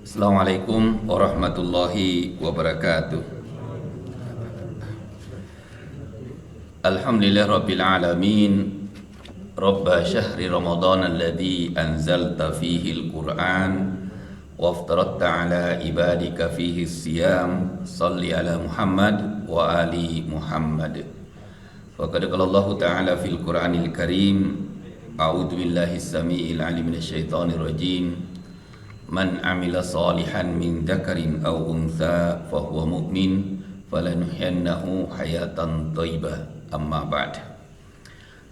Assalamualaikum warahmatullahi wabarakatuh. Alhamdulillah rabbil alamin. Rabba syahri Ramadan alladhi anzalta fihi al-Qur'an waftaradta ala ibadika fihi siyam. Salli ala Muhammad wa ali Muhammad. Faqad qala Allah ta'ala fil Qur'anil Karim, a'udzu billahi as-sami'il 'alim minasyaitonir rajim. Man amila salihan min dzakarin aw untha fahuwa mu'min falanuhyiyannahu hayatan thayyibah. Amma ba'd.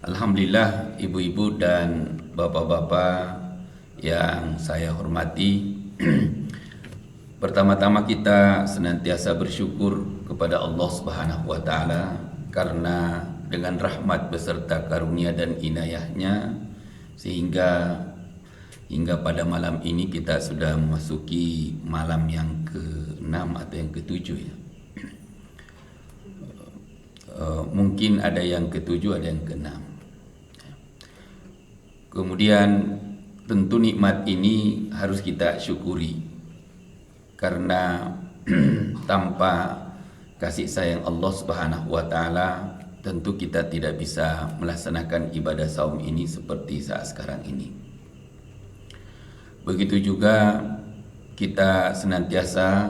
Alhamdulillah, ibu-ibu dan bapak-bapak yang saya hormati. Pertama-tama kita senantiasa bersyukur kepada Allah Subhanahu wa taala karena dengan rahmat beserta karunia dan inayahnya sehingga hingga pada malam ini kita sudah memasuki malam yang ke-6 atau yang ke-7 ya. Mungkin ada yang ke-7, ada yang ke-6. Kemudian tentu nikmat ini harus kita syukuri karena tanpa kasih sayang Allah Subhanahu wa taala tentu kita tidak bisa melaksanakan ibadah saum ini seperti saat sekarang ini. Begitu juga kita senantiasa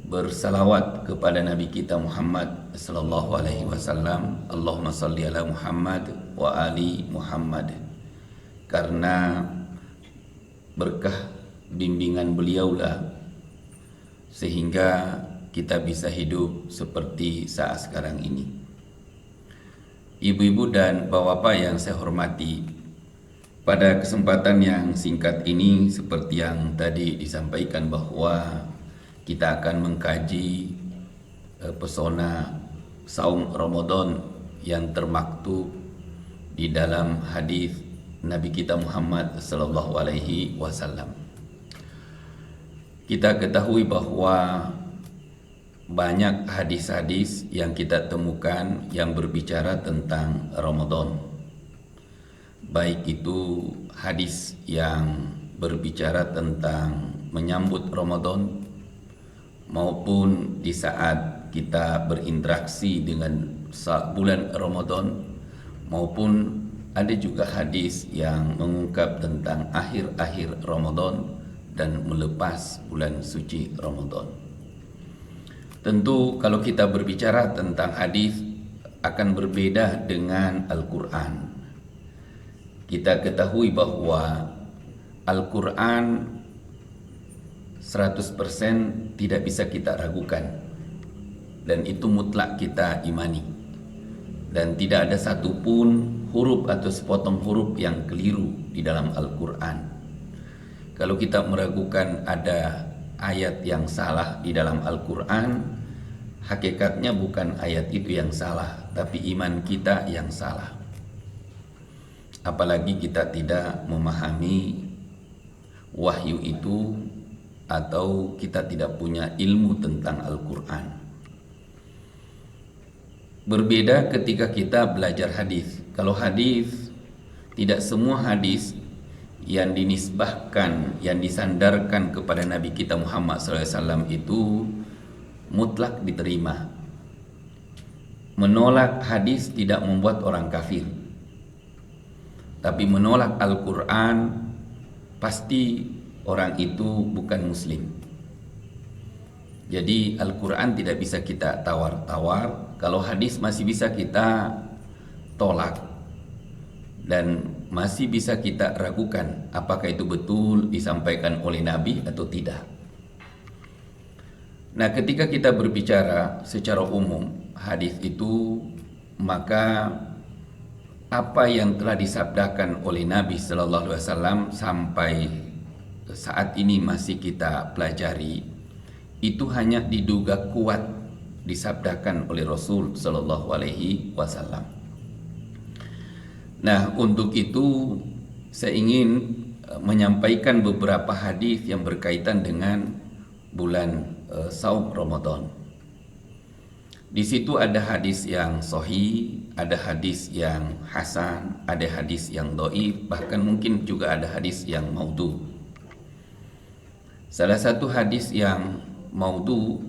bersalawat kepada Nabi kita Muhammad sallallahu alaihi wasallam. Allahumma salli ala Muhammad wa ali Muhammad. Karena berkah bimbingan beliaulah sehingga kita bisa hidup seperti saat sekarang ini. Ibu-ibu dan bapak-bapak yang saya hormati, pada kesempatan yang singkat ini seperti yang tadi disampaikan bahwa kita akan mengkaji pesona saum Ramadan yang termaktub di dalam hadis Nabi kita Muhammad sallallahu alaihi wasallam. Kita ketahui bahwa banyak hadis-hadis yang kita temukan yang berbicara tentang Ramadan. Baik itu hadis yang berbicara tentang menyambut Ramadan maupun di saat kita berinteraksi dengan bulan Ramadan, maupun ada juga hadis yang mengungkap tentang akhir-akhir Ramadan dan melepas bulan suci Ramadan. Tentu kalau kita berbicara tentang hadis akan berbeda dengan Al-Quran. Kita ketahui bahwa Al-Quran 100% tidak bisa kita ragukan, dan itu mutlak kita imani, dan tidak ada satupun huruf atau sepotong huruf yang keliru di dalam Al-Quran. Kalau kita meragukan ada ayat yang salah di dalam Al-Quran, hakikatnya bukan ayat itu yang salah, tapi iman kita yang salah. Apalagi kita tidak memahami wahyu itu atau kita tidak punya ilmu tentang Al-Quran. Berbeda ketika kita belajar hadis. Kalau hadis, tidak semua hadis yang dinisbahkan, yang disandarkan kepada Nabi kita Muhammad SAW itu mutlak diterima. Menolak hadis tidak membuat orang kafir, tapi menolak Al-Quran pasti orang itu bukan muslim. Jadi Al-Quran tidak bisa kita tawar-tawar. Kalau hadis masih bisa kita tolak dan masih bisa kita ragukan apakah itu betul disampaikan oleh Nabi atau tidak. Nah, ketika kita berbicara secara umum hadis itu, maka apa yang telah disabdakan oleh Nabi Sallallahu Alaihi Wasallam sampai saat ini masih kita pelajari, itu hanya diduga kuat disabdakan oleh Rasul Sallallahu Alaihi Wasallam. Nah, untuk itu saya ingin menyampaikan beberapa hadis yang berkaitan dengan bulan saum Ramadan. Di situ ada hadis yang sahih, ada hadis yang hasan, ada hadis yang dhaif, bahkan mungkin juga ada hadis yang maudhu. Salah satu hadis yang maudhu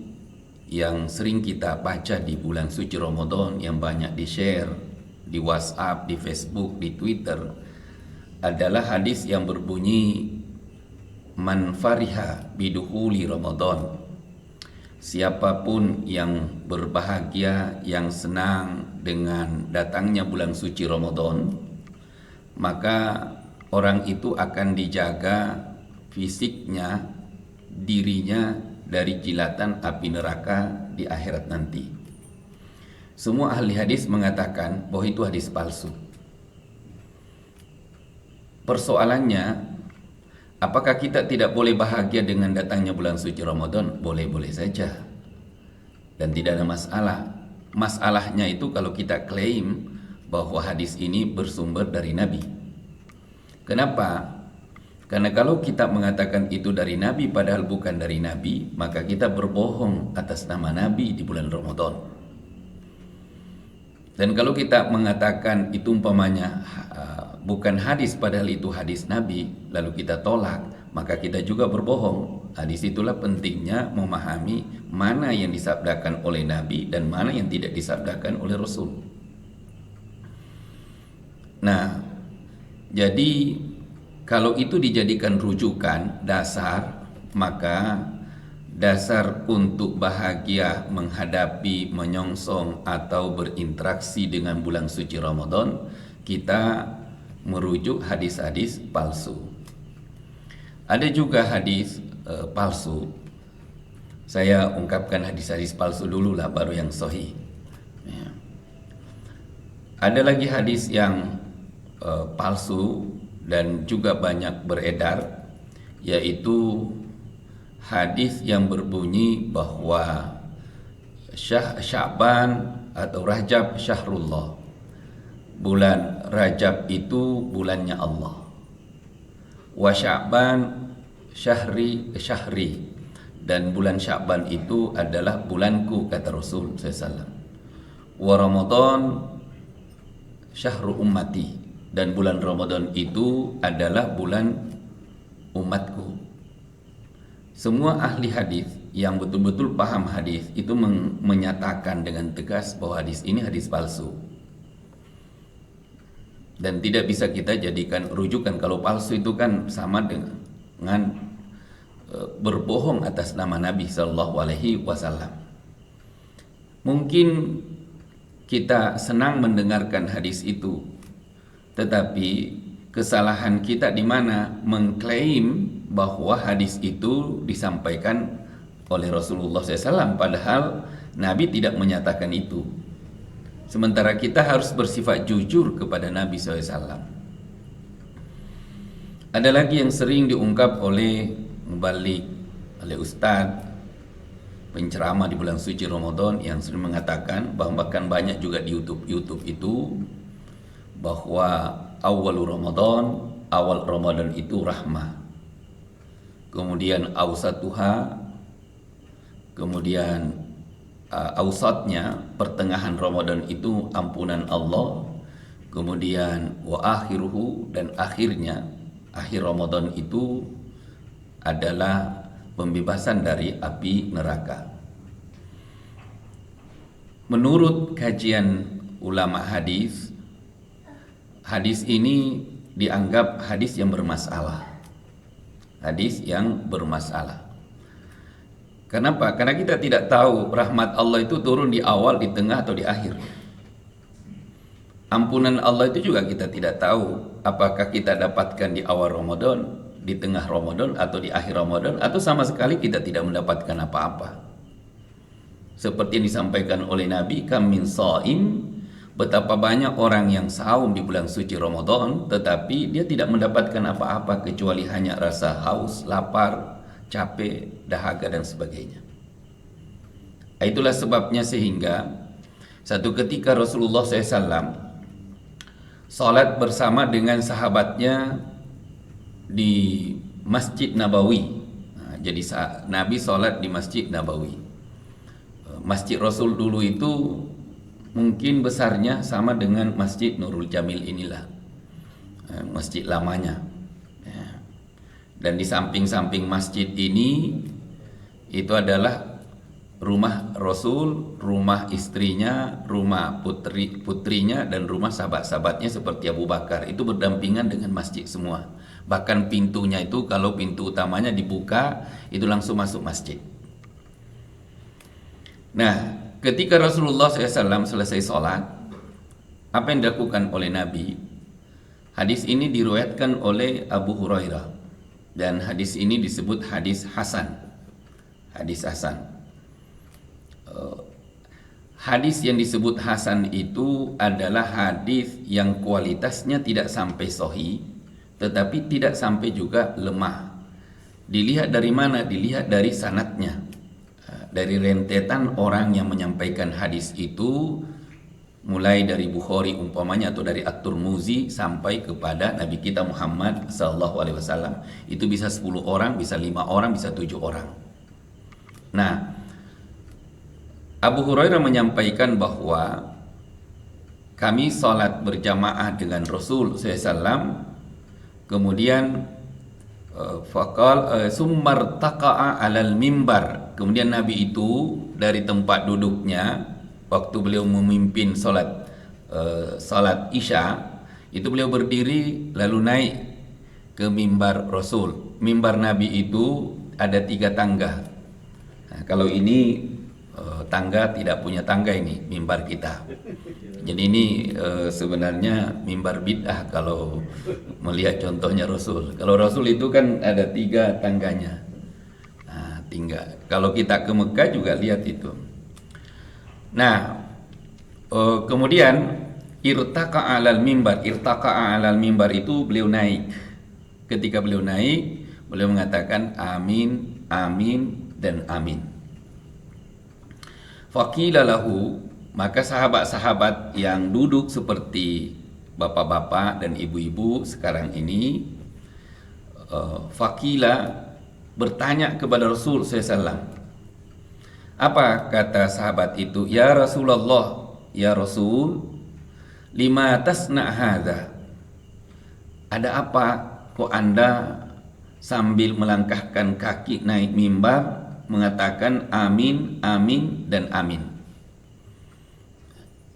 yang sering kita baca di bulan suci Ramadan, yang banyak di-share di WhatsApp, di Facebook, di Twitter, adalah hadis yang berbunyi man fariha bidukhuli Ramadan. Siapapun yang berbahagia, yang senang dengan datangnya bulan suci Ramadan, maka orang itu akan dijaga fisiknya, dirinya dari jilatan api neraka di akhirat nanti. Semua ahli hadis mengatakan bahwa itu hadis palsu. Persoalannya, apakah kita tidak boleh bahagia dengan datangnya bulan suci Ramadan? Boleh-boleh saja, dan tidak ada masalah. Masalahnya itu kalau kita klaim bahwa hadis ini bersumber dari Nabi. Kenapa? Karena kalau kita mengatakan itu dari Nabi padahal bukan dari Nabi, maka kita berbohong atas nama Nabi di bulan Ramadan. Dan kalau kita mengatakan itu umpamanya bukan hadis padahal itu hadis Nabi, lalu kita tolak, maka kita juga berbohong. Di situlah pentingnya memahami mana yang disabdakan oleh Nabi dan mana yang tidak disabdakan oleh Rasul. Nah, jadi kalau itu dijadikan rujukan dasar, maka dasar untuk bahagia menghadapi, menyongsong atau berinteraksi dengan bulan suci Ramadan, kita merujuk hadis-hadis palsu. Ada juga hadis palsu. Saya ungkapkan hadis-hadis palsu dulu lah, baru yang sahih. Ya. Ada lagi hadis yang palsu dan juga banyak beredar, yaitu hadis yang berbunyi bahwa Sya'ban atau Rajab syahrullah. Bulan Rajab itu bulannya Allah. Wa Sya'ban syahri, dan bulan Sya'ban itu adalah bulanku, kata Rasul SAW. Wa Ramadan syahru ummati, dan bulan Ramadan itu adalah bulan umatku. Semua ahli hadis yang betul-betul paham hadis itu menyatakan dengan tegas bahwa hadis ini hadis palsu. Dan tidak bisa kita jadikan rujukan. Kalau palsu itu kan sama dengan berbohong atas nama Nabi Sallallahu Alaihi Wasallam. Mungkin kita senang mendengarkan hadis itu, tetapi kesalahan kita di mana mengklaim bahwa hadis itu disampaikan oleh Rasulullah SAW, padahal Nabi tidak menyatakan itu. Sementara kita harus bersifat jujur kepada Nabi SAW. Ada lagi yang sering diungkap oleh mubalik, oleh ustadz, penceramah di bulan suci Ramadan, yang sering mengatakan, bahkan banyak juga di YouTube itu, bahwa awal Ramadan itu rahmah, kemudian awsatuha, kemudian awsatnya pertengahan Ramadan itu ampunan Allah, kemudian wa akhiruhu, dan akhirnya akhir Ramadan itu adalah pembebasan dari api neraka. Menurut kajian ulama hadis, hadis ini dianggap hadis yang bermasalah. Hadis yang bermasalah. Kenapa? Karena kita tidak tahu rahmat Allah itu turun di awal, di tengah, atau di akhir. Ampunan Allah itu juga kita tidak tahu apakah kita dapatkan di awal Ramadan, di tengah Ramadan, atau di akhir Ramadan, atau sama sekali kita tidak mendapatkan apa-apa. Seperti yang disampaikan oleh Nabi, kam min shaim, betapa banyak orang yang saum di bulan suci Ramadan, tetapi dia tidak mendapatkan apa-apa kecuali hanya rasa haus, lapar, capek, dahaga, dan sebagainya. Itulah sebabnya sehingga satu ketika Rasulullah SAW salat bersama dengan sahabatnya di Masjid Nabawi. Jadi Nabi salat di Masjid Nabawi. Masjid Rasul dulu itu mungkin besarnya sama dengan Masjid Nurul Jamil inilah, masjid lamanya. Dan di samping-samping masjid ini itu adalah rumah Rasul, rumah istrinya, rumah putrinya, dan rumah sahabat-sahabatnya seperti Abu Bakar. Itu berdampingan dengan masjid semua. Bahkan pintunya itu, kalau pintu utamanya dibuka, itu langsung masuk masjid. Nah, ketika Rasulullah SAW selesai sholat, apa yang dilakukan oleh Nabi? Hadis ini diriwayatkan oleh Abu Hurairah, dan hadis ini disebut hadis Hasan. Hadis Hasan. Hadis yang disebut Hasan itu adalah hadis yang kualitasnya tidak sampai sahih, tetapi tidak sampai juga lemah. Dilihat dari mana? Dilihat dari sanadnya, dari rentetan orang yang menyampaikan hadis itu, mulai dari Bukhari umpamanya, atau dari At-Tirmidzi sampai kepada Nabi kita Muhammad SAW. Itu bisa 10 orang, bisa 5 orang, bisa 7 orang. Nah, Abu Hurairah menyampaikan bahwa kami sholat berjamaah dengan Rasul SAW, kemudian summar taqa'a alal mimbar. Kemudian Nabi itu dari tempat duduknya waktu beliau memimpin sholat Isya, itu beliau berdiri lalu naik ke mimbar Rasul. Mimbar Nabi itu ada 3 tangga. Nah, kalau ini tangga tidak punya tangga, ini mimbar kita. Jadi ini sebenarnya mimbar bid'ah kalau melihat contohnya Rasul. Kalau Rasul itu kan ada 3 tangganya. Nah, kalau kita ke Mekah juga lihat itu. Nah, kemudian irtaqa'a alal mimbar. Irtaqa'a alal mimbar itu beliau naik. Ketika beliau naik, beliau mengatakan amin, amin, dan amin. Faqila lahu, maka sahabat-sahabat yang duduk seperti bapak-bapak dan ibu-ibu sekarang ini, faqila, bertanya kepada Rasul SAW. Apa kata sahabat itu? Ya Rasulullah, ya Rasul, lima tasna hadza. Ada apa kok Anda sambil melangkahkan kaki naik mimbar mengatakan amin, amin, dan amin?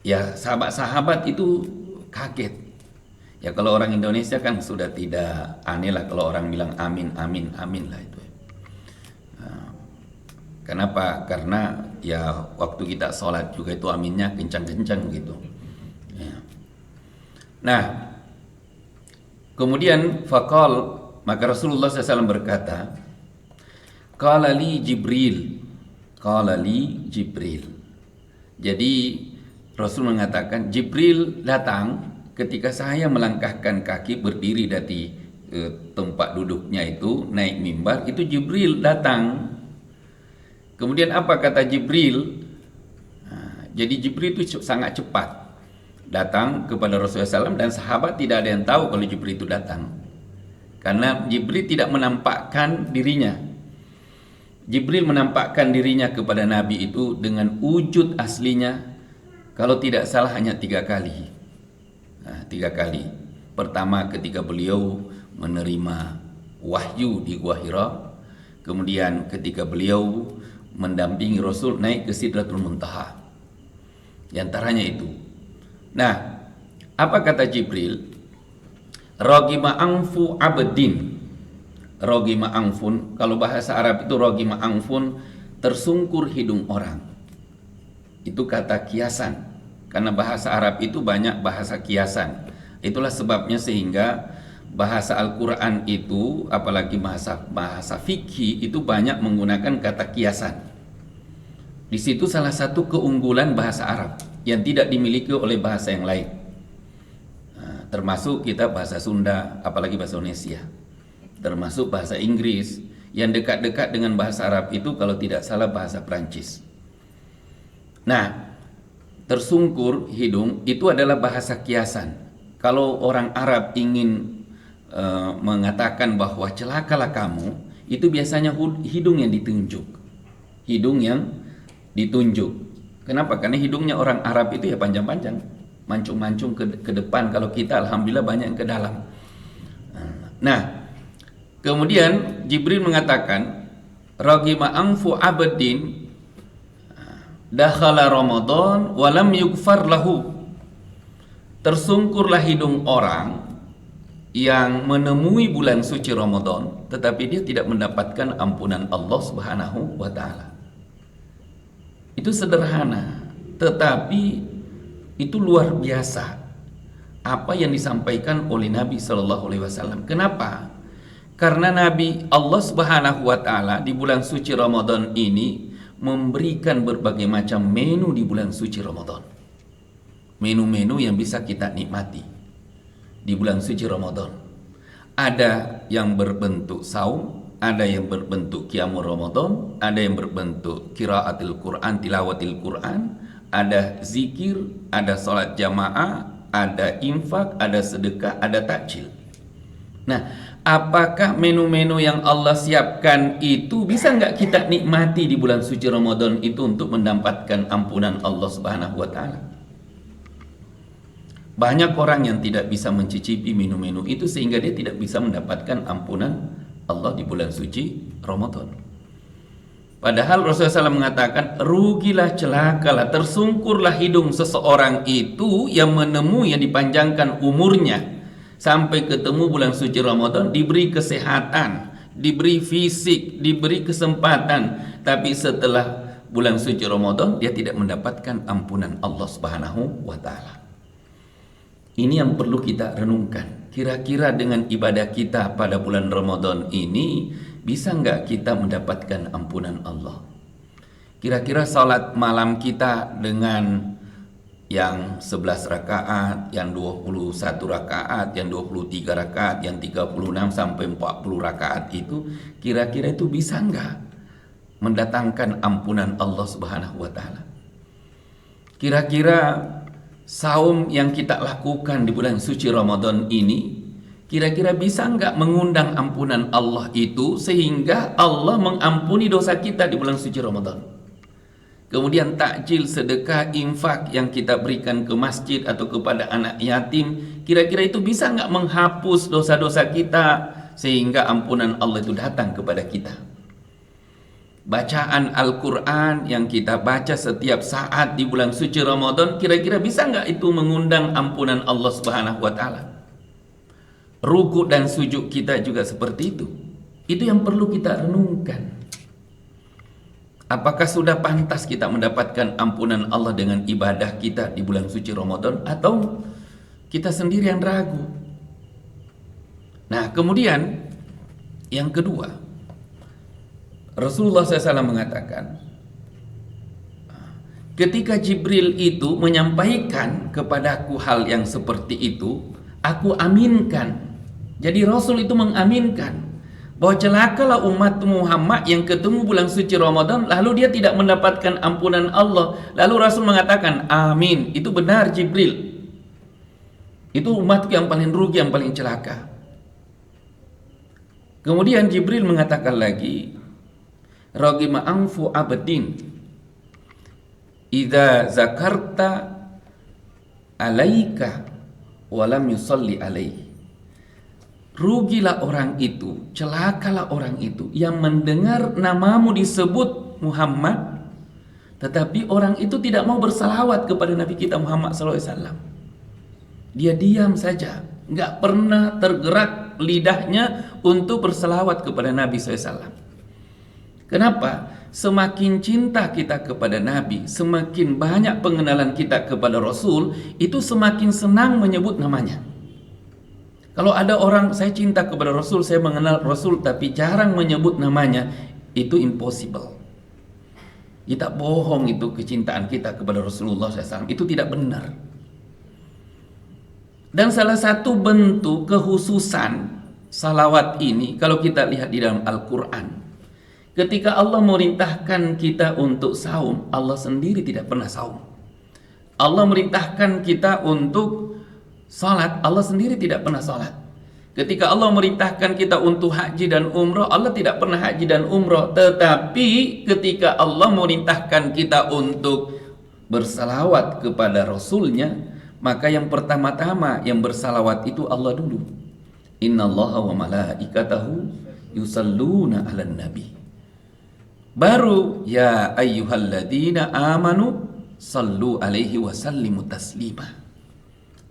Ya, sahabat-sahabat itu kaget. Ya, kalau orang Indonesia kan sudah tidak aneh lah kalau orang bilang amin, amin, amin lah itu. Nah, kenapa? Karena ya waktu kita sholat juga itu aminnya kencang-kencang gitu. Ya. Nah, kemudian faqal, maka Rasulullah SAW berkata, qala li Jibril, qala li Jibril. Jadi Rasul mengatakan Jibril datang ketika saya melangkahkan kaki berdiri dari tempat duduknya itu naik mimbar, itu Jibril datang. Kemudian apa kata Jibril? Nah, jadi Jibril itu sangat cepat datang kepada Rasulullah SAW, dan sahabat tidak ada yang tahu kalau Jibril itu datang, karena Jibril tidak menampakkan dirinya. Jibril menampakkan dirinya kepada Nabi itu dengan wujud aslinya, kalau tidak salah hanya 3 kali. Nah, 3 kali. Pertama ketika beliau menerima wahyu di Gua Hira, kemudian ketika beliau mendampingi Rasul naik ke Sidratul Muntaha. Di antaranya itu. Nah, apa kata Jibril? Ragima anfu abdin. Ragima anfun, kalau bahasa Arab itu ragima anfun, tersungkur hidung orang. Itu kata kiasan. Karena bahasa Arab itu banyak bahasa kiasan. Itulah sebabnya sehingga bahasa Al-Quran itu, apalagi bahasa fikih itu banyak menggunakan kata kiasan. Di situ salah satu keunggulan bahasa Arab yang tidak dimiliki oleh bahasa yang lain. Nah, termasuk kita bahasa Sunda, apalagi bahasa Indonesia. Termasuk bahasa Inggris yang dekat-dekat dengan bahasa Arab itu kalau tidak salah bahasa Prancis. Nah, tersungkur hidung itu adalah bahasa kiasan. Kalau orang Arab ingin mengatakan bahwa celakalah kamu, itu biasanya hidung yang ditunjuk. Hidung yang ditunjuk. Kenapa? Karena hidungnya orang Arab itu ya panjang-panjang, mancung-mancung ke depan. Kalau kita alhamdulillah banyak yang ke dalam. Nah, Kemudian Jibril mengatakan, ragima anfu abdin dakhala Ramadan walam yughfar lahu. Tersungkurlah hidung orang yang menemui bulan suci Ramadan tetapi dia tidak mendapatkan ampunan Allah Subhanahu wa taala. Itu sederhana, tetapi itu luar biasa apa yang disampaikan oleh Nabi Shallallahu Alaihi Wasallam. Kenapa? Karena Nabi Allah Subhanahu wa taala di bulan suci Ramadan ini memberikan berbagai macam menu di bulan suci Ramadan. Menu-menu yang bisa kita nikmati di bulan suci Ramadan. Ada yang berbentuk saum, ada yang berbentuk qiyamul Ramadan, ada yang berbentuk qiraatil Quran, tilawatil Quran, ada zikir, ada salat jamaah, ada infak, ada sedekah, ada takjil. Nah, apakah menu-menu yang Allah siapkan itu bisa nggak kita nikmati di bulan suci Ramadan itu untuk mendapatkan ampunan Allah Subhanahu wa taala? Banyak orang yang tidak bisa mencicipi menu-menu itu sehingga dia tidak bisa mendapatkan ampunan Allah di bulan suci Ramadan. Padahal Rasulullah SAW mengatakan, rugilah, celakalah, tersungkurlah hidung seseorang itu yang menemui, yang dipanjangkan umurnya sampai ketemu bulan suci Ramadan, diberi kesehatan, diberi fisik, diberi kesempatan, tapi setelah bulan suci Ramadan dia tidak mendapatkan ampunan Allah Subhanahu wa taala. Ini yang perlu kita renungkan. Kira-kira dengan ibadah kita pada bulan Ramadan ini bisa nggak kita mendapatkan ampunan Allah? Kira-kira salat malam kita dengan yang 11 rakaat, yang 21 rakaat, yang 23 rakaat, yang 36 sampai 40 rakaat itu, kira-kira itu bisa nggak mendatangkan ampunan Allah Subhanahu wa taala? Kira-kira saum yang kita lakukan di bulan suci Ramadan ini kira-kira bisa nggak mengundang ampunan Allah itu sehingga Allah mengampuni dosa kita di bulan suci Ramadan? Kemudian takjil, sedekah, infak yang kita berikan ke masjid atau kepada anak yatim, kira-kira itu bisa nggak menghapus dosa-dosa kita sehingga ampunan Allah itu datang kepada kita? Bacaan Al-Quran yang kita baca setiap saat di bulan suci Ramadan, kira-kira bisa nggak itu mengundang ampunan Allah Subhanahu wa taala? Ruku dan sujud kita juga seperti itu. Itu yang perlu kita renungkan. Apakah sudah pantas kita mendapatkan ampunan Allah dengan ibadah kita di bulan suci Ramadan, atau kita sendiri yang ragu? Nah, kemudian yang kedua, Rasulullah SAW mengatakan, ketika Jibril itu menyampaikan kepadaku hal yang seperti itu, aku aminkan. Jadi Rasul itu mengaminkan bahwa celakalah umat Muhammad yang ketemu bulan suci Ramadan lalu dia tidak mendapatkan ampunan Allah. Lalu Rasul mengatakan, amin, itu benar Jibril. Itu umatku yang paling rugi, yang paling celaka. Kemudian Jibril mengatakan lagi, ragima anfu abdin idza zakarta alaika walam yusalli alaihi. Rugilah orang itu, celakalah orang itu yang mendengar namamu disebut Muhammad, tetapi orang itu tidak mau bersalawat kepada Nabi kita Muhammad SAW. Dia diam saja, nggak pernah tergerak lidahnya untuk bersalawat kepada Nabi SAW. Kenapa? Semakin cinta kita kepada Nabi, semakin banyak pengenalan kita kepada Rasul, itu semakin senang menyebut namanya. Kalau ada orang, saya cinta kepada Rasul, saya mengenal Rasul, tapi jarang menyebut namanya, itu impossible. Kita bohong itu kecintaan kita kepada Rasulullah SAW, itu tidak benar. Dan salah satu bentuk kekhususan salawat ini, kalau kita lihat di dalam Al-Quran, ketika Allah merintahkan kita untuk saum, Allah sendiri tidak pernah saum. Allah merintahkan kita untuk salat, Allah sendiri tidak pernah salat. Ketika Allah merintahkan kita untuk haji dan umrah, Allah tidak pernah haji dan umrah. Tetapi ketika Allah merintahkan kita untuk bersalawat kepada Rasulnya, maka yang pertama-tama yang bersalawat itu Allah dulu. Innallaha wa malaikatahu yusalluna 'alan nabi. Baru ya ayyuhalladzina amanu sallu alaihi wa sallimu taslima.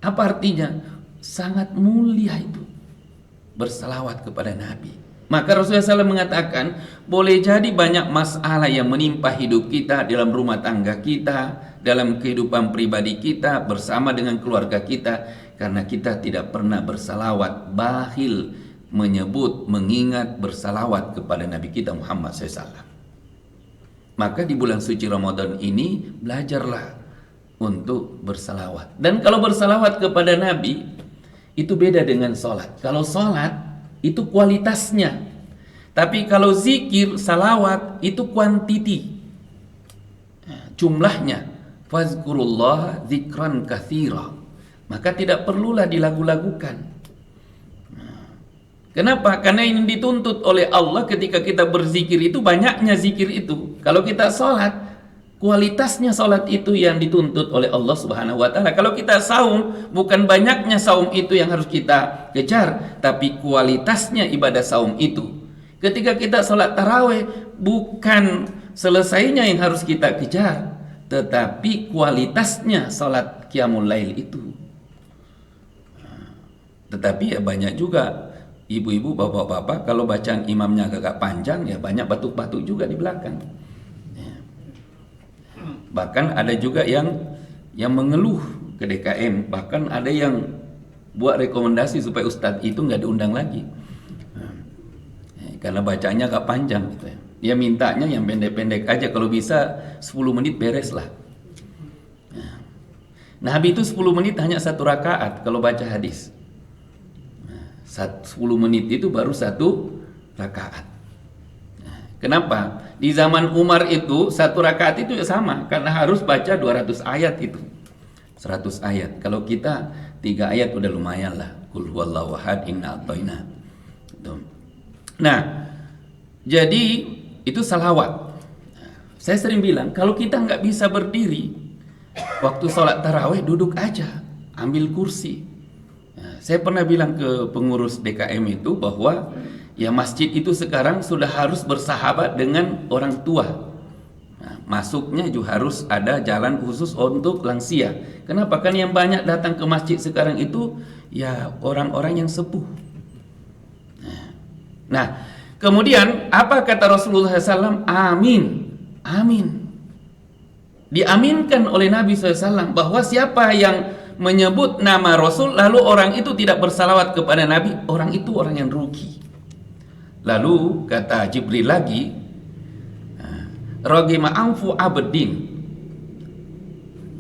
Apa artinya? Sangat mulia itu bersalawat kepada Nabi. Maka Rasulullah SAW mengatakan, boleh jadi banyak masalah yang menimpa hidup kita, dalam rumah tangga kita, dalam kehidupan pribadi kita, bersama dengan keluarga kita, karena kita tidak pernah bersalawat, bakhil menyebut, mengingat, bersalawat kepada Nabi kita Muhammad SAW. Maka di bulan suci Ramadan ini, belajarlah untuk bersalawat. Dan kalau bersalawat kepada Nabi, itu beda dengan sholat. Kalau sholat, itu kualitasnya. Tapi kalau zikir, salawat, itu kuantiti, jumlahnya. Fazkurullah zikran katsira. Maka tidak perlulah dilagu-lagukan. Kenapa? Karena ini dituntut oleh Allah ketika kita berzikir itu, banyaknya zikir itu. Kalau kita sholat, kualitasnya sholat itu yang dituntut oleh Allah Subhanahu wa Ta'ala. Kalau kita saum, bukan banyaknya saum itu yang harus kita kejar, tapi kualitasnya ibadah saum itu. Ketika kita sholat taraweh, bukan selesainya yang harus kita kejar, tetapi kualitasnya sholat qiyamul lail itu. Tetapi ya banyak juga ibu-ibu, bapak-bapak, kalau bacaan imamnya agak panjang, ya banyak batuk-batuk juga di belakang. Bahkan ada juga yang mengeluh ke DKM. Bahkan ada yang buat rekomendasi supaya ustadz itu nggak diundang lagi, karena bacaannya agak panjang gitu ya. Dia mintanya yang pendek-pendek aja, kalau bisa 10 menit beres lah. Nabi itu 10 menit hanya 1 rakaat kalau baca hadis. 10 menit itu baru 1 rakaat. Kenapa? Di zaman Umar itu 1 rakaat itu ya sama, karena harus baca 200 ayat itu. 100 ayat. Kalau kita 3 ayat udah lumayan lah. Qul huwallahu ahad, inna a'thaina. Nah, jadi itu salawat. Saya sering bilang, kalau kita nggak bisa berdiri waktu sholat tarawih, duduk aja, ambil kursi. Saya pernah bilang ke pengurus DKM itu bahwa ya masjid itu sekarang sudah harus bersahabat dengan orang tua. Masuknya juga harus ada jalan khusus untuk lansia. Kenapa? Kan yang banyak datang ke masjid sekarang itu ya orang-orang yang sepuh. Nah, kemudian apa kata Rasulullah SAW? Amin, amin. Diaminkan oleh Nabi SAW bahwa siapa yang menyebut nama Rasul lalu orang itu tidak bersalawat kepada Nabi, orang itu orang yang rugi. Lalu kata Jibril lagi, ragima anfu abdin,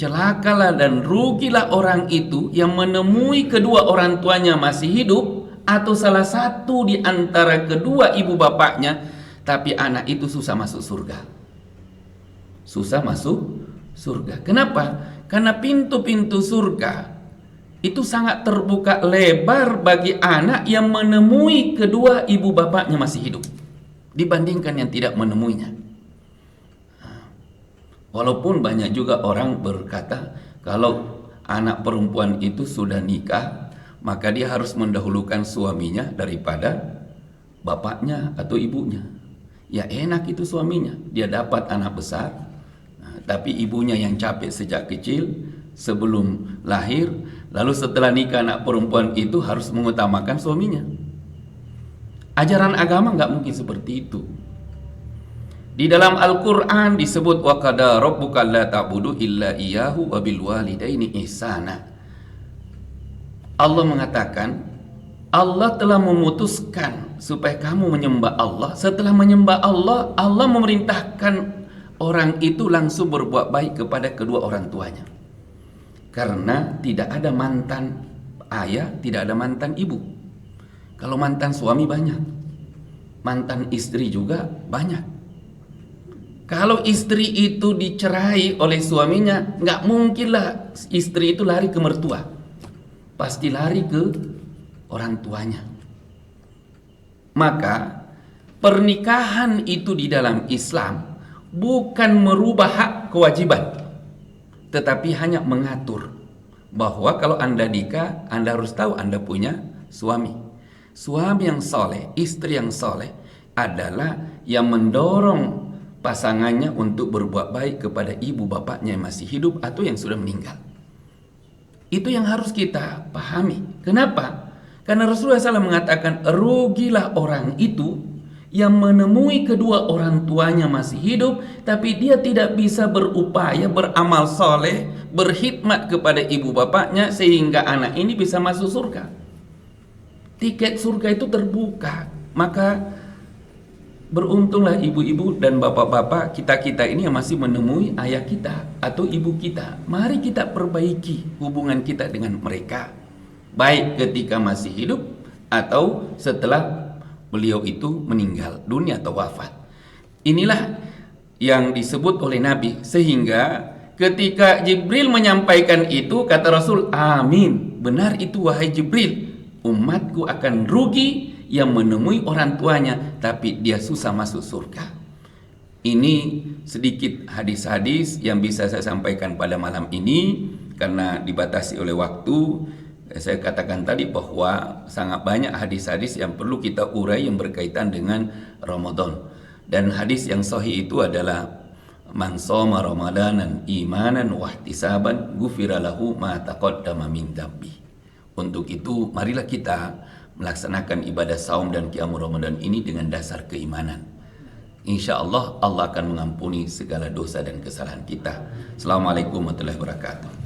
celakalah dan rugilah orang itu yang menemui kedua orang tuanya masih hidup, atau salah satu di antara kedua ibu bapaknya, tapi anak itu susah masuk surga. Susah masuk surga. Kenapa? Karena pintu-pintu surga itu sangat terbuka lebar bagi anak yang menemui kedua ibu bapaknya masih hidup dibandingkan yang tidak menemuinya. Walaupun banyak juga orang berkata kalau anak perempuan itu sudah nikah, maka dia harus mendahulukan suaminya daripada bapaknya atau ibunya. Ya enak itu suaminya, dia dapat anak besar. Tapi ibunya yang capek sejak kecil sebelum lahir, lalu setelah nikah anak perempuan itu harus mengutamakan suaminya. Ajaran agama nggak mungkin seperti itu. Di dalam Al-Quran disebut wa qada rabbuka alla ta'budu illa iyyahu wa bil walidaini ihsana. Allah mengatakan, Allah telah memutuskan supaya kamu menyembah Allah. Setelah menyembah Allah, Allah memerintahkan orang itu langsung berbuat baik kepada kedua orang tuanya. Karena tidak ada mantan ayah, tidak ada mantan ibu. Kalau mantan suami banyak, mantan istri juga banyak. Kalau istri itu dicerai oleh suaminya, nggak mungkinlah istri itu lari ke mertua, pasti lari ke orang tuanya. Maka pernikahan itu di dalam Islam bukan merubah hak kewajiban, tetapi hanya mengatur bahwa kalau Anda nikah, Anda harus tahu Anda punya suami. Suami yang soleh, istri yang soleh adalah yang mendorong pasangannya untuk berbuat baik kepada ibu bapaknya yang masih hidup atau yang sudah meninggal. Itu yang harus kita pahami. Kenapa? Karena Rasulullah SAW mengatakan, rugilah orang itu yang menemui kedua orang tuanya masih hidup, tapi dia tidak bisa berupaya, beramal soleh, berkhidmat kepada ibu bapaknya, sehingga anak ini bisa masuk surga. Tiket surga itu terbuka. Maka beruntunglah ibu-ibu dan bapak-bapak kita ini yang masih menemui ayah kita atau ibu kita. Mari kita perbaiki hubungan kita dengan mereka, baik ketika masih hidup atau setelah beliau itu meninggal dunia atau wafat. Inilah yang disebut oleh Nabi, sehingga ketika Jibril menyampaikan itu, kata Rasul, amin, benar itu wahai Jibril, umatku akan rugi yang menemui orang tuanya tapi dia susah masuk surga. Ini sedikit hadis-hadis yang bisa saya sampaikan pada malam ini. Karena dibatasi oleh waktu, saya katakan tadi bahwa sangat banyak hadis-hadis yang perlu kita urai yang berkaitan dengan Ramadan. Dan hadis yang sahih itu adalah man shoma ramadanan imanan wahtisaban ghufira lahu ma taqaddama min dzambi. Untuk itu marilah kita melaksanakan ibadah saum dan qiyamul Ramadan ini dengan dasar keimanan. Insya Allah, Allah akan mengampuni segala dosa dan kesalahan kita. Assalamualaikum warahmatullahi wabarakatuh.